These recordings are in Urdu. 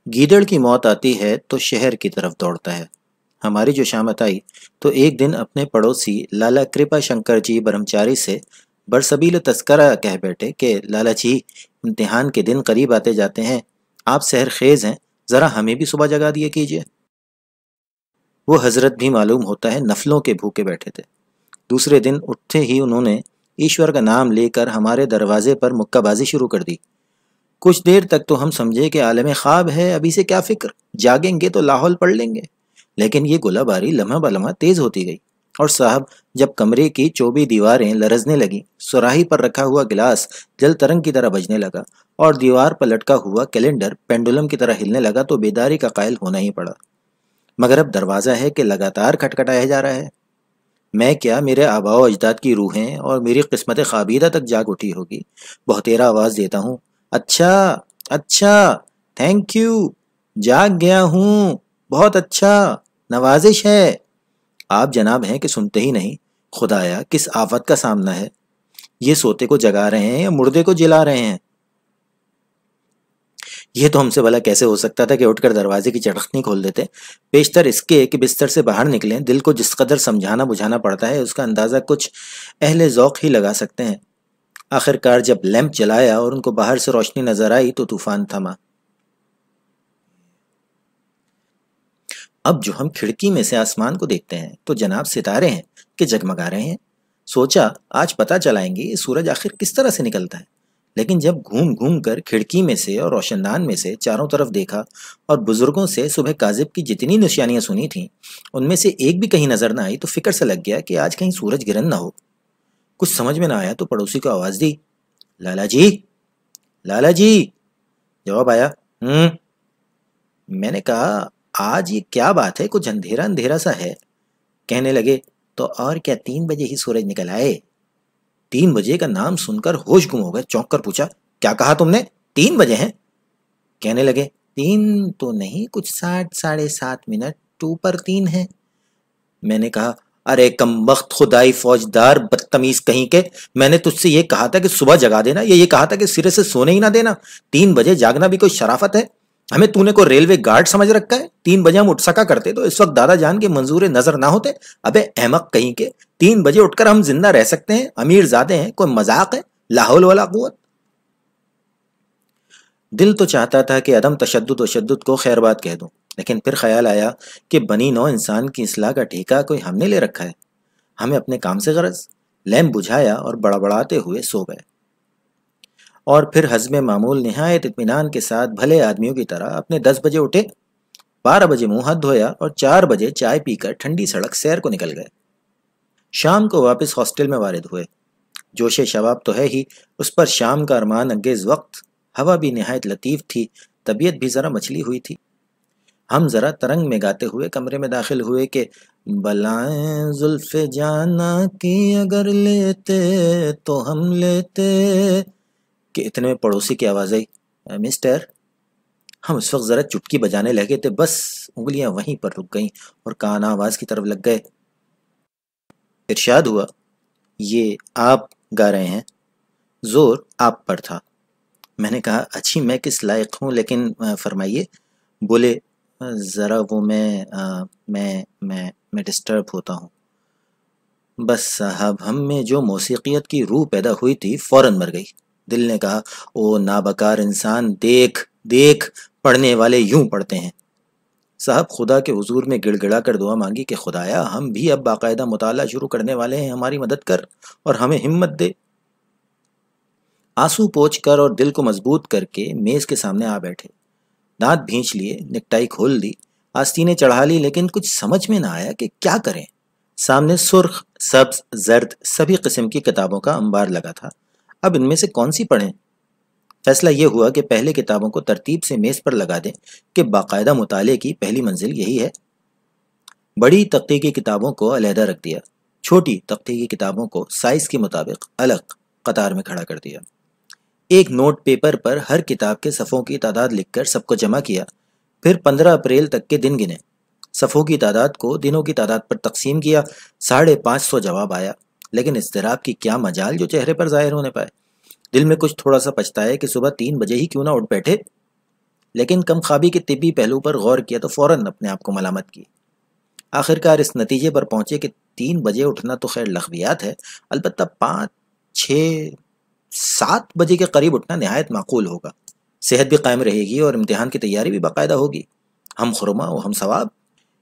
گیدڑ کی موت آتی ہے تو شہر کی طرف دوڑتا ہے۔ ہماری جو شامت آئی تو ایک دن اپنے پڑوسی لالا کرپا شنکر جی برہمچاری سے برسبیل تذکرہ کہہ بیٹھے کہ لالا جی، امتحان کے دن قریب آتے جاتے ہیں، آپ سحر خیز ہیں، ذرا ہمیں بھی صبح جگا دیا کیجیے۔ وہ حضرت بھی معلوم ہوتا ہے نفلوں کے بھوکے بیٹھے تھے۔ دوسرے دن اٹھتے ہی انہوں نے ایشور کا نام لے کر ہمارے دروازے پر مکہ بازی شروع کر دی۔ کچھ دیر تک تو ہم سمجھے کہ عالم خواب ہے، ابھی سے کیا فکر، جاگیں گے تو لاہور پڑھ لیں گے۔ لیکن یہ گولہ باری لمحہ بلمحہ تیز ہوتی گئی، اور صاحب جب کمرے کی چوبی دیواریں لرزنے لگیں، سراہی پر رکھا ہوا گلاس جل ترنگ کی طرح بجنے لگا، اور دیوار پر لٹکا ہوا کیلنڈر پینڈولم کی طرح ہلنے لگا تو بیداری کا قائل ہونا ہی پڑا۔ مگر اب دروازہ ہے کہ لگاتار کھٹکھٹایا جا رہا ہے۔ میں کیا، میرے آباء و اجداد کی روحیں اور میری قسمت خابیدہ تک جاگ اٹھی ہوگی۔ بہتیرا آواز دیتا ہوں، اچھا اچھا، تھینک یو، جاگ گیا ہوں، بہت اچھا، نوازش ہے۔ آپ جناب ہیں کہ سنتے ہی نہیں، خدایا کس آفت کا سامنا ہے، یہ سوتے کو جگا رہے ہیں یا مردے کو جلا رہے ہیں؟ یہ تو ہم سے بھلا کیسے ہو سکتا تھا کہ اٹھ کر دروازے کی چٹخنی کھول دیتے؟ پیشتر اس کے کہ بستر سے باہر نکلیں، دل کو جس قدر سمجھانا بجھانا پڑتا ہے اس کا اندازہ کچھ اہل ذوق ہی لگا سکتے ہیں۔ آخر کار جب لیمپ جلایا اور ان کو باہر سے روشنی نظر آئی تو طوفان تھما۔ اب جو ہم کھڑکی میں سے آسمان کو دیکھتے ہیں تو جناب ستارے ہیں کہ جگمگا رہے ہیں۔ سوچا آج پتہ چلائیں گے یہ سورج آخر کس طرح سے نکلتا ہے، لیکن جب گھوم گھوم کر کھڑکی میں سے اور روشن دان میں سے چاروں طرف دیکھا اور بزرگوں سے صبح کاذب کی جتنی نشانیاں سنی تھیں ان میں سے ایک بھی کہیں نظر نہ آئی تو فکر سے لگ گیا کہ آج کہیں سورج گرہن نہ ہو۔ کچھ سمجھ میں نہ آیا تو پڑوسی کو آواز دی، لالا جی، لالا جی۔ جواب آیا، میں نے کہا آج یہ کیا بات ہے، کچھ اندھیرا اندھیرا سا ہے۔ کہنے لگے تو اور کیا 3 بجے ہی سورج نکل آئے۔ 3 بجے کا نام سن کر ہوش گم ہو گئے، چونک کر پوچھا کیا کہا تم نے، 3 بجے ہیں؟ کہنے لگے 3 تو نہیں، کچھ 7:30 2 پر 3 ہے۔ میں نے کہا ارے کم بخت خدائی فوجدار بدتمیز کہیں کے، میں نے تجھ سے یہ کہا تھا کہ صبح جگا دینا، یہ کہا تھا کہ سرے سے سونے ہی نہ دینا۔ 3 بجے جاگنا بھی کوئی شرافت ہے؟ ہمیں تو نے کو ریلوے گارڈ سمجھ رکھا ہے؟ 3 بجے ہم اٹھ سکا کرتے تو اس وقت دادا جان کے منظور نظر نہ ہوتے۔ ابے احمق کہیں کے، 3 بجے اٹھ کر ہم زندہ رہ سکتے ہیں، امیر زادے ہیں، کوئی مذاق ہے؟ لا حول ولا قوت۔ دل تو چاہتا تھا کہ عدم تشدد و شدت کو خیر بات کہہ دوں، لیکن پھر خیال آیا کہ بنی نوع انسان کی اصلاح کا ٹھیکہ کوئی ہم نے لے رکھا ہے، ہمیں اپنے کام سے غرض۔ لیمپ بجھایا اور بڑبڑاتے ہوئے سو گئے، اور پھر حزم معمول نہایت اطمینان کے ساتھ بھلے آدمیوں کی طرح اپنے 10 بجے اٹھے، 12 بجے منہ ہاتھ دھویا اور 4 بجے چائے پی کر ٹھنڈی سڑک سیر کو نکل گئے۔ شام کو واپس ہاسٹل میں وارد ہوئے۔ جوش شباب تو ہے ہی، اس پر شام کا ارمان انگیز وقت، ہوا بھی نہایت لطیف تھی، طبیعت بھی ذرا مچلی ہوئی تھی۔ ہم ذرا ترنگ میں گاتے ہوئے کمرے میں داخل ہوئے کہ بلائیں زلف جانا کی اگر لیتے تو ہم لیتے، کہ اتنے میں پڑوسی کی آواز آئی، مسٹر۔ ہم اس وقت ذرا چٹکی بجانے لگے تھے، بس انگلیاں وہیں پر رک گئیں اور کان آواز کی طرف لگ گئے۔ ارشاد ہوا، یہ آپ گا رہے ہیں؟ زور آپ پر تھا۔ میں نے کہا اچھی میں کس لائق ہوں، لیکن فرمائیے۔ بولے ذرا وہ میں ڈسٹرب ہوتا ہوں۔ بس صاحب ہم میں جو موسیقیت کی روح پیدا ہوئی تھی فوراً مر گئی۔ دل نے کہا او نابکار انسان، دیکھ دیکھ، پڑھنے والے یوں پڑھتے ہیں۔ صاحب خدا کے حضور میں گڑ گڑا کر دعا مانگی کہ خدایا ہم بھی اب باقاعدہ مطالعہ شروع کرنے والے ہیں، ہماری مدد کر اور ہمیں ہمت دے۔ آنسو پوچھ کر اور دل کو مضبوط کر کے میز کے سامنے آ بیٹھے، دانت بھینچ لیے، نکٹائی کھول دی، آستینیں چڑھا لی، لیکن کچھ سمجھ میں نہ آیا کہ کیا کریں۔ سامنے سرخ، سبز، زرد سبھی قسم کی کتابوں کا انبار لگا تھا، اب ان میں سے کون سی پڑھیں؟ فیصلہ یہ ہوا کہ پہلے کتابوں کو ترتیب سے میز پر لگا دیں کہ باقاعدہ مطالعے کی پہلی منزل یہی ہے۔ بڑی تختے کی کتابوں کو علیحدہ رکھ دیا، چھوٹی تختے کی کتابوں کو سائز کے مطابق الگ قطار میں کھڑا کر دیا۔ ایک نوٹ پیپر پر ہر کتاب کے صفحوں کی تعداد لکھ کر سب کو جمع کیا، پھر 15 اپریل تک کے دن گنے، صفحوں کی تعداد کو دنوں کی تعداد پر تقسیم کیا، 550 جواب آیا، لیکن اضطراب کی کیا مجال جو چہرے پر ظاہر ہونے پائے۔ دل میں کچھ تھوڑا سا پچھتایا کہ صبح 3 بجے ہی کیوں نہ اٹھ بیٹھے۔ لیکن کم خوابی کے طبی پہلو پر غور کیا تو فوراً اپنے آپ کو ملامت کی۔ آخرکار اس نتیجے پر پہنچے کہ 3 بجے اٹھنا تو خیر لغویات ہے، البتہ 5 6 7 بجے کے قریب اٹھنا نہایت معقول ہوگا۔ صحت بھی قائم رہے گی اور امتحان کی تیاری بھی باقاعدہ ہوگی۔ ہم خرما و ہم ثواب۔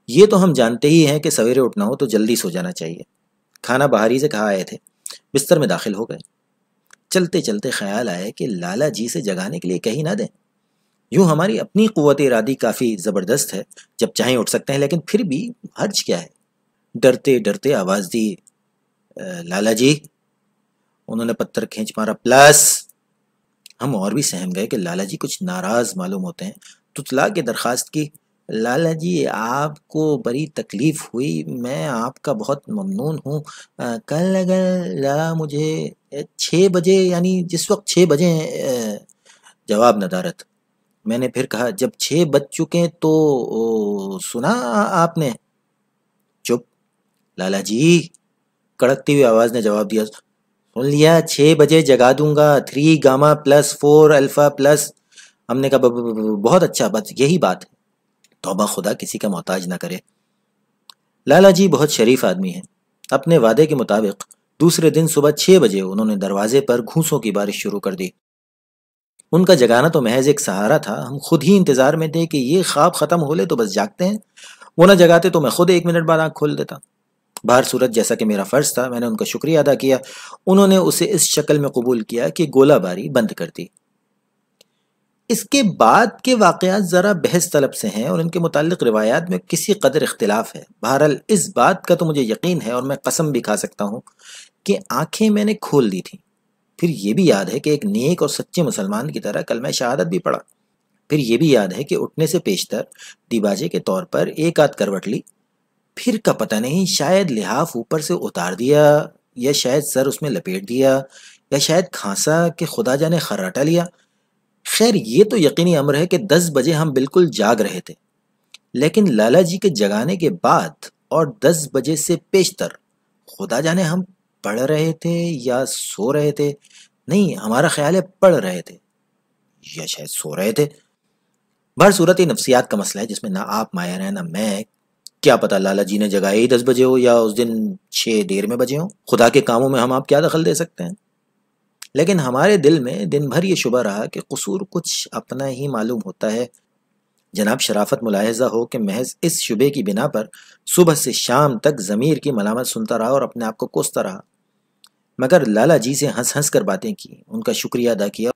یہ تو ہم جانتے ہی ہیں کہ سویرے اٹھنا ہو تو جلدی سو جانا چاہیے۔ کھانا بہاری سے کھا آئے تھے، بستر میں داخل ہو گئے۔ چلتے چلتے خیال آئے کہ لالا جی سے جگانے کے لیے کہیں نہ دیں۔ یوں ہماری اپنی قوت ارادی کافی زبردست ہے، جب چاہیں اٹھ سکتے ہیں، لیکن پھر بھی حرج کیا ہے؟ ڈرتے ڈرتے آواز دی، لالا جی۔ انہوں نے پتھر کھینچ مارا، پلس۔ ہم اور بھی سہم گئے کہ لالا جی کچھ ناراض معلوم ہوتے ہیں، تتلا کے درخواست کی، لالا جی آپ کو بڑی تکلیف ہوئی، میں آپ کا بہت ممنون ہوں، کل اگر ذرا مجھے 6 بجے، یعنی جس وقت 6 بجے ہیں۔ جواب ندارت۔ میں نے پھر کہا، جب 6 بج چکے تو سنا آپ نے؟ چپ۔ لالا جی، کڑکتی ہوئی آواز نے جواب دیا، سن لیا، 6 بجے جگا دوں گا، 3 گاما پلس 4 الفا پلس۔ ہم نے کہا بہت اچھا، بس یہی بات ہے۔ توبہ خدا کسی کا محتاج نہ کرے۔ لالا جی بہت شریف آدمی ہیں۔ اپنے وعدے کے مطابق دوسرے دن صبح 6 بجے انہوں نے دروازے پر گھونسوں کی بارش شروع کر دی۔ ان کا جگانا تو محض ایک سہارا تھا، ہم خود ہی انتظار میں تھے کہ یہ خواب ختم ہو لے تو بس جاگتے ہیں، وہ نہ جگاتے تو میں خود 1 منٹ بعد آنکھ کھول دیتا۔ بہر صورت جیسا کہ میرا فرض تھا، میں نے ان کا شکریہ ادا کیا۔ انہوں نے اسے اس شکل میں قبول کیا کہ گولہ باری بند کر دی۔ اس کے بعد کے واقعات ذرا بحث طلب سے ہیں اور ان کے متعلق روایات میں کسی قدر اختلاف ہے۔ بہرحال اس بات کا تو مجھے یقین ہے اور میں قسم بھی کھا سکتا ہوں کہ آنکھیں میں نے کھول دی تھیں۔ پھر یہ بھی یاد ہے کہ ایک نیک اور سچے مسلمان کی طرح کلمہ شہادت بھی پڑھا۔ پھر یہ بھی یاد ہے کہ اٹھنے سے پیشتر دیباجے کے طور پر ایک آدھ کروٹ لی، پھر کا پتہ نہیں، شاید لحاف اوپر سے اتار دیا، یا شاید سر اس میں لپیٹ دیا، یا شاید کھانسا کہ خدا جانے خراٹا لیا۔ خیر یہ تو یقینی امر ہے کہ 10 بجے ہم بالکل جاگ رہے تھے، لیکن لالا جی کے جگانے کے بعد اور 10 بجے سے پیشتر خدا جانے ہم پڑھ رہے تھے یا سو رہے تھے۔ نہیں، ہمارا خیال ہے پڑھ رہے تھے یا شاید سو رہے تھے۔ بہر صورت یہ نفسیات کا مسئلہ ہے جس میں نہ آپ ماہر ہیں نہ میں۔ کیا پتا لالا جی نے جگائے ہی 10 بجے ہو یا اس دن 6 دیر میں بجے ہوں، خدا کے کاموں میں ہم آپ کیا دخل دے سکتے ہیں؟ لیکن ہمارے دل میں دن بھر یہ شبہ رہا کہ قصور کچھ اپنا ہی معلوم ہوتا ہے۔ جناب شرافت ملاحظہ ہو کہ محض اس شبے کی بنا پر صبح سے شام تک ضمیر کی ملامت سنتا رہا اور اپنے آپ کو کوستا رہا، مگر لالا جی سے ہنس ہنس کر باتیں کی، ان کا شکریہ ادا کیا،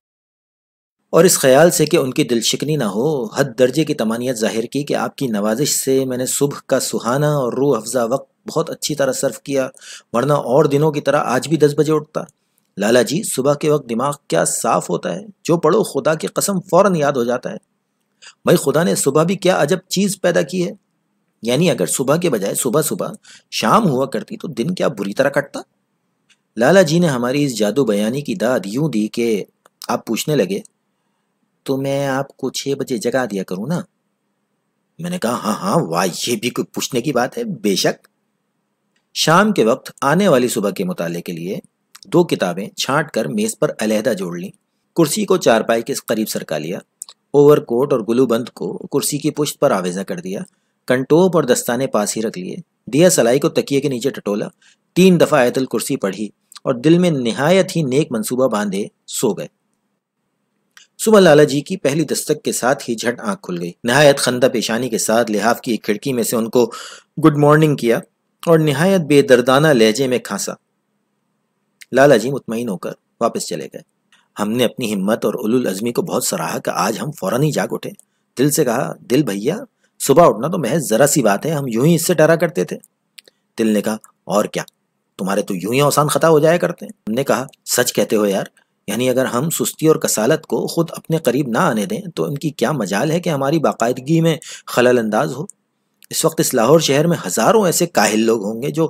اور اس خیال سے کہ ان کی دل شکنی نہ ہو حد درجے کی طمانیت ظاہر کی کہ آپ کی نوازش سے میں نے صبح کا سہانا اور روح افزا وقت بہت اچھی طرح صرف کیا، ورنہ اور دنوں کی طرح آج بھی 10 بجے اٹھتا۔ لالا جی، صبح کے وقت دماغ کیا صاف ہوتا ہے، جو پڑھو خدا کی قسم فوراً یاد ہو جاتا ہے۔ بھائی خدا نے صبح بھی کیا عجب چیز پیدا کی ہے، یعنی اگر صبح کے بجائے صبح صبح شام ہوا کرتی تو دن کیا بری طرح کٹتا۔ لالا جی نے ہماری اس جادو بیانی کی داد یوں دی کہ آپ پوچھنے لگے، تو میں آپ کو 6 بجے جگا دیا کروں نا؟ میں نے کہا ہاں ہاں، واہ، یہ بھی کوئی پوچھنے کی بات ہے، بے شک۔ شام کے وقت آنے والی صبح کے مطالعے کے لیے 2 کتابیں چھانٹ کر میز پر علیحدہ جوڑ لیں، کرسی کو چارپائی کے قریب سرکا لیا، اوور کوٹ اور گلو بند کو کرسی کی پشت پر آویزہ کر دیا، کنٹوپ اور دستانے پاس ہی رکھ لیے، دیا سلائی کو تکیے کے نیچے ٹٹولا، 3 دفعہ آیت الکرسی پڑھی اور دل میں نہایت ہی نیک منصوبہ باندھے سو گئے۔ صبح لالا جی کی پہلی دستک کے ساتھ ہی جھٹ آنکھ کھل گئی۔ نہایت خندہ پیشانی کے ساتھ لحاف کی ایک کھڑکی میں سے ان کو گڈ مارننگ کیا اور نہایت بے دردانہ لہجے میں کھانسا۔ لالا جی مطمئن ہو کر واپس چلے گئے۔ ہم نے اپنی ہمت اور اولو العزمی کو بہت سراہا کہ آج ہم فوراً ہی جاگ اٹھے۔ دل سے کہا، دل بھیا، صبح اٹھنا تو محض ذرا سی بات ہے، ہم یوں ہی اس سے ڈرا کرتے تھے۔ دل نے کہا، اور کیا، تمہارے تو یوں ہی آسان خطا ہو جایا کرتے ہیں۔ ہم نے کہا، سچ کہتے ہو یار، یعنی اگر ہم سستی اور کسالت کو خود اپنے قریب نہ آنے دیں تو ان کی کیا مجال ہے کہ ہماری باقاعدگی میں خلل انداز ہو۔ اس وقت اس لاہور شہر میں ہزاروں ایسے کاہل لوگ ہوں گے جو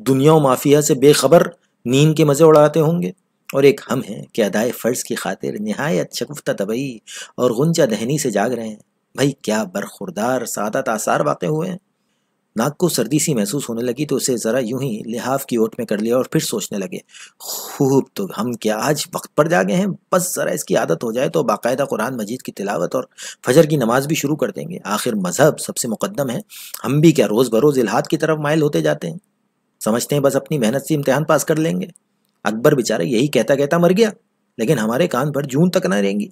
دنیا و مافیا سے بے خبر نیند کے مزے اڑاتے ہوں گے، اور ایک ہم ہیں کہ ادائے فرض کی خاطر نہایت شگفتہ طبعی اور غنچہ دہنی سے جاگ رہے ہیں۔ بھائی کیا برخوردار سعادت آثار واقع ہوئے ہیں۔ ناک کو سردی سی محسوس ہونے لگی تو اسے ذرا یوں ہی لحاف کی اوٹ میں کر لیا اور پھر سوچنے لگے، خوب، تو ہم کیا آج وقت پر جاگے ہیں؟ بس ذرا اس کی عادت ہو جائے تو باقاعدہ قرآن مجید کی تلاوت اور فجر کی نماز بھی شروع کر دیں گے۔ آخر مذہب سب سے مقدم ہے، ہم بھی کیا روز بروز الحاد کی طرف مائل ہوتے جاتے ہیں؟ سمجھتے ہیں بس اپنی محنت سے امتحان پاس کر لیں گے۔ اکبر بیچارہ یہی کہتا کہتا مر گیا، لیکن ہمارے کان پر جون تک نہ رہیں گی۔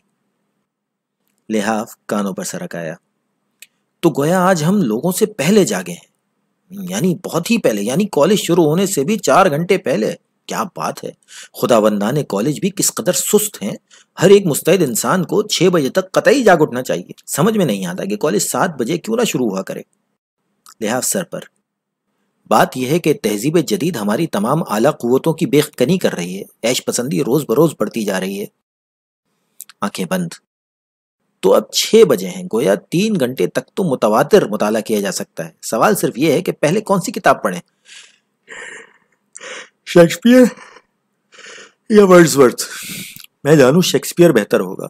لحاف کانوں پر سرک آیا۔ تو گویا آج ہم لوگوں سے پہلے جاگے ہیں، یعنی بہت ہی پہلے، یعنی کالج شروع ہونے سے بھی 4 گھنٹے پہلے۔ کیا بات ہے! خداوندان کالج بھی کس قدر سست ہیں۔ ہر ایک مستعد انسان کو 6 بجے تک قطعی جاگ اٹھنا چاہیے۔ سمجھ میں نہیں آتا کہ کالج 7 بجے کیوں نہ شروع ہوا کرے۔ لحاف سر پر۔ بات یہ ہے کہ تہذیب جدید ہماری تمام اعلیٰ قوتوں کی بے کنی کر رہی ہے، عیش پسندی روز بروز بڑھتی جا رہی ہے۔ آنکھیں بند۔ تو اب 6 بجے ہیں، گویا 3 گھنٹے تک تو متواتر مطالعہ کیا جا سکتا ہے۔ سوال صرف یہ ہے کہ پہلے کون سی کتاب پڑھیں، شیکسپیئر یا ورڈزورتھ؟ میں جانوں شیکسپیئر بہتر ہوگا۔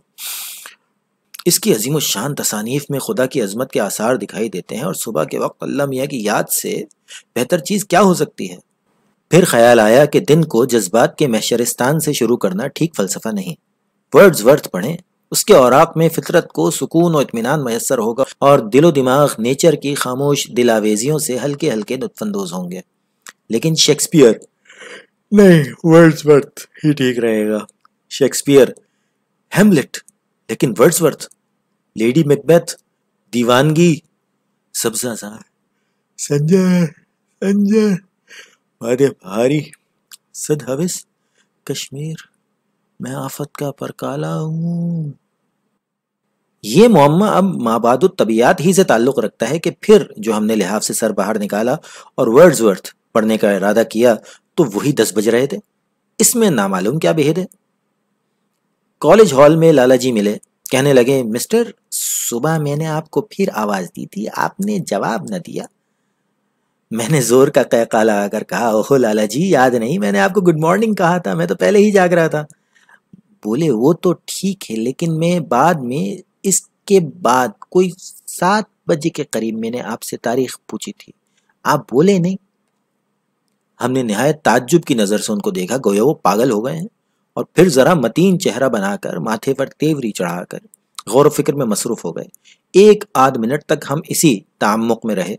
اس کی عظیم الشان تصانیف میں خدا کی عظمت کے آثار دکھائی دیتے ہیں، اور صبح کے وقت اللہ میاں کی یاد سے بہتر چیز کیا ہو سکتی ہے؟ پھر خیال آیا کہ دن کو جذبات کے محشرستان سے شروع کرنا ٹھیک فلسفہ نہیں۔ ورڈزورتھ پڑھیں، اس کے اوراق میں فطرت کو سکون و اطمینان میسر ہوگا اور دل و دماغ نیچر کی خاموش دلاویزیوں سے ہلکے ہلکے لطف اندوز ہوں گے۔ لیکن شیکسپیئر نہیں، ورڈزورتھ ہی ٹھیک رہے گا۔ شیکسپیئر، ہیملٹ، لیکن ورڈزورتھ، لیڈی میکبیتھ، دیوانگی، سبزہ زار، سنجر، وادِ بھاری، صد حوث، کشمیر، میں آفت کا پرکالا ہوں۔ یہ معمہ اب مابعد الطبیعات ہی سے تعلق رکھتا ہے کہ پھر جو ہم نے لحاف سے سر باہر نکالا اور ورڈزورتھ پڑھنے کا ارادہ کیا تو وہی 10 بج رہے تھے۔ اس میں نامعلوم کیا بہد ہے۔ کالج ہال میں لالا جی ملے، کہنے لگے، مسٹر، صبح میں نے آپ کو پھر آواز دی تھی، آپ نے جواب نہ دیا۔ میں نے زور کا قہقہ لگا کر کہا، اوہ لالا جی، یاد نہیں، میں نے آپ کو گڈ مارننگ کہا تھا، میں تو پہلے ہی جاگ رہا تھا۔ بولے، وہ تو ٹھیک ہے، لیکن میں بعد میں، اس کے بعد کوئی 7 بجے کے قریب میں نے آپ سے تاریخ پوچھی تھی، آپ بولے نہیں۔ ہم نے نہایت تعجب کی نظر سے ان کو دیکھا، گویا وہ پاگل ہو گئے ہیں، اور پھر ذرا متین چہرہ بنا کر ماتھے پر تیوری چڑھا کر غور و فکر میں مصروف ہو گئے۔ 1 منٹ تک ہم اسی تعمق میں رہے،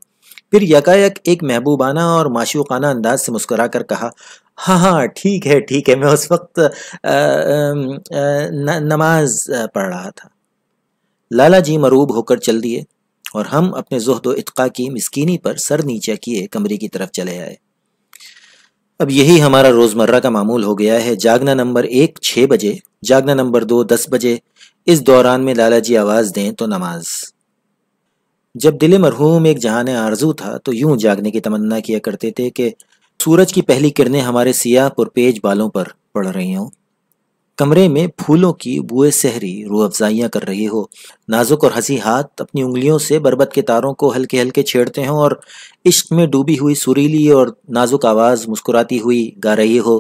پھر یکایک ایک محبوبانہ اور معشوقانہ انداز سے مسکرا کر کہا، ہاں ٹھیک ہے، میں اس وقت نماز پڑھ رہا تھا۔ لالا جی مروب ہو کر چل دیے، اور ہم اپنے زہد و اتقا کی مسکینی پر سر نیچے کیے کمرے کی طرف چلے آئے۔ اب یہی ہمارا روزمرہ کا معمول ہو گیا ہے، جاگنا نمبر 1 6 بجے، جاگنا نمبر 2 10 بجے، اس دوران میں لالا جی آواز دیں تو نماز۔ جب دل مرحوم ایک جہان آرزو تھا تو یوں جاگنے کی تمنا کیا کرتے تھے کہ سورج کی پہلی کرنیں ہمارے سیاہ پرپیج بالوں پر پڑ رہی ہوں، کمرے میں پھولوں کی بوئے سحری روح افزائیاں کر رہی ہو، نازک اور ہنسی ہاتھ اپنی انگلیوں سے بربت کے تاروں کو ہلکے ہلکے چھیڑتے ہوں، اور عشق میں ڈوبی ہوئی سریلی اور نازک آواز مسکراتی ہوئی گا رہی ہو،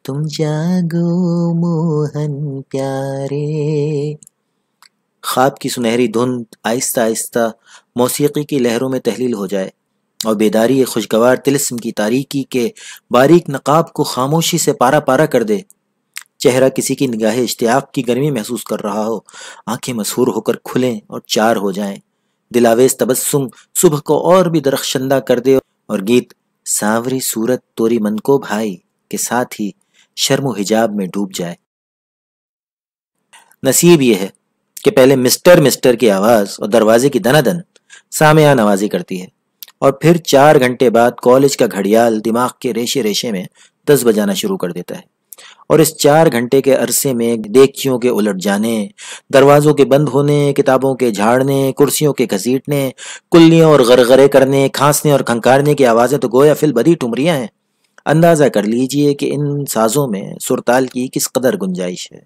تم جاگو موہن پیارے۔ خواب کی سنہری دھند آہستہ آہستہ موسیقی کی لہروں میں تحلیل ہو جائے، اور بیداری خوشگوار طلسم کی تاریکی کے باریک نقاب کو خاموشی سے پارا پارا کر دے۔ چہرہ کسی کی نگاہ اشتیاق کی گرمی محسوس کر رہا ہو، آنکھیں مسحور ہو کر کھلیں اور 4 ہو جائیں، دلاویز تبسم صبح کو اور بھی درخشندہ کر دے، اور گیت سانوری صورت توری من کو بھائی کے ساتھ ہی شرم و حجاب میں ڈوب جائے۔ نصیب یہ ہے کہ پہلے مسٹر کی آواز اور دروازے کی دنادن سامعہ نوازی کرتی ہے، اور پھر 4 گھنٹے بعد کالج کا گھڑیال دماغ کے ریشے ریشے میں 10 بجانا شروع کر دیتا ہے، اور اس 4 گھنٹے کے عرصے میں دیگچیوں کے الٹ جانے، دروازوں کے بند ہونے، کتابوں کے جھاڑنے، کرسیوں کے گھسیٹنے، کلیوں اور غرغرے کرنے، کھانسنے اور کھنکارنے کی آوازیں تو گویا فی البدی ٹمریاں ہیں۔ اندازہ کر لیجئے کہ ان سازوں میں سرتال کی کس قدر گنجائش ہے۔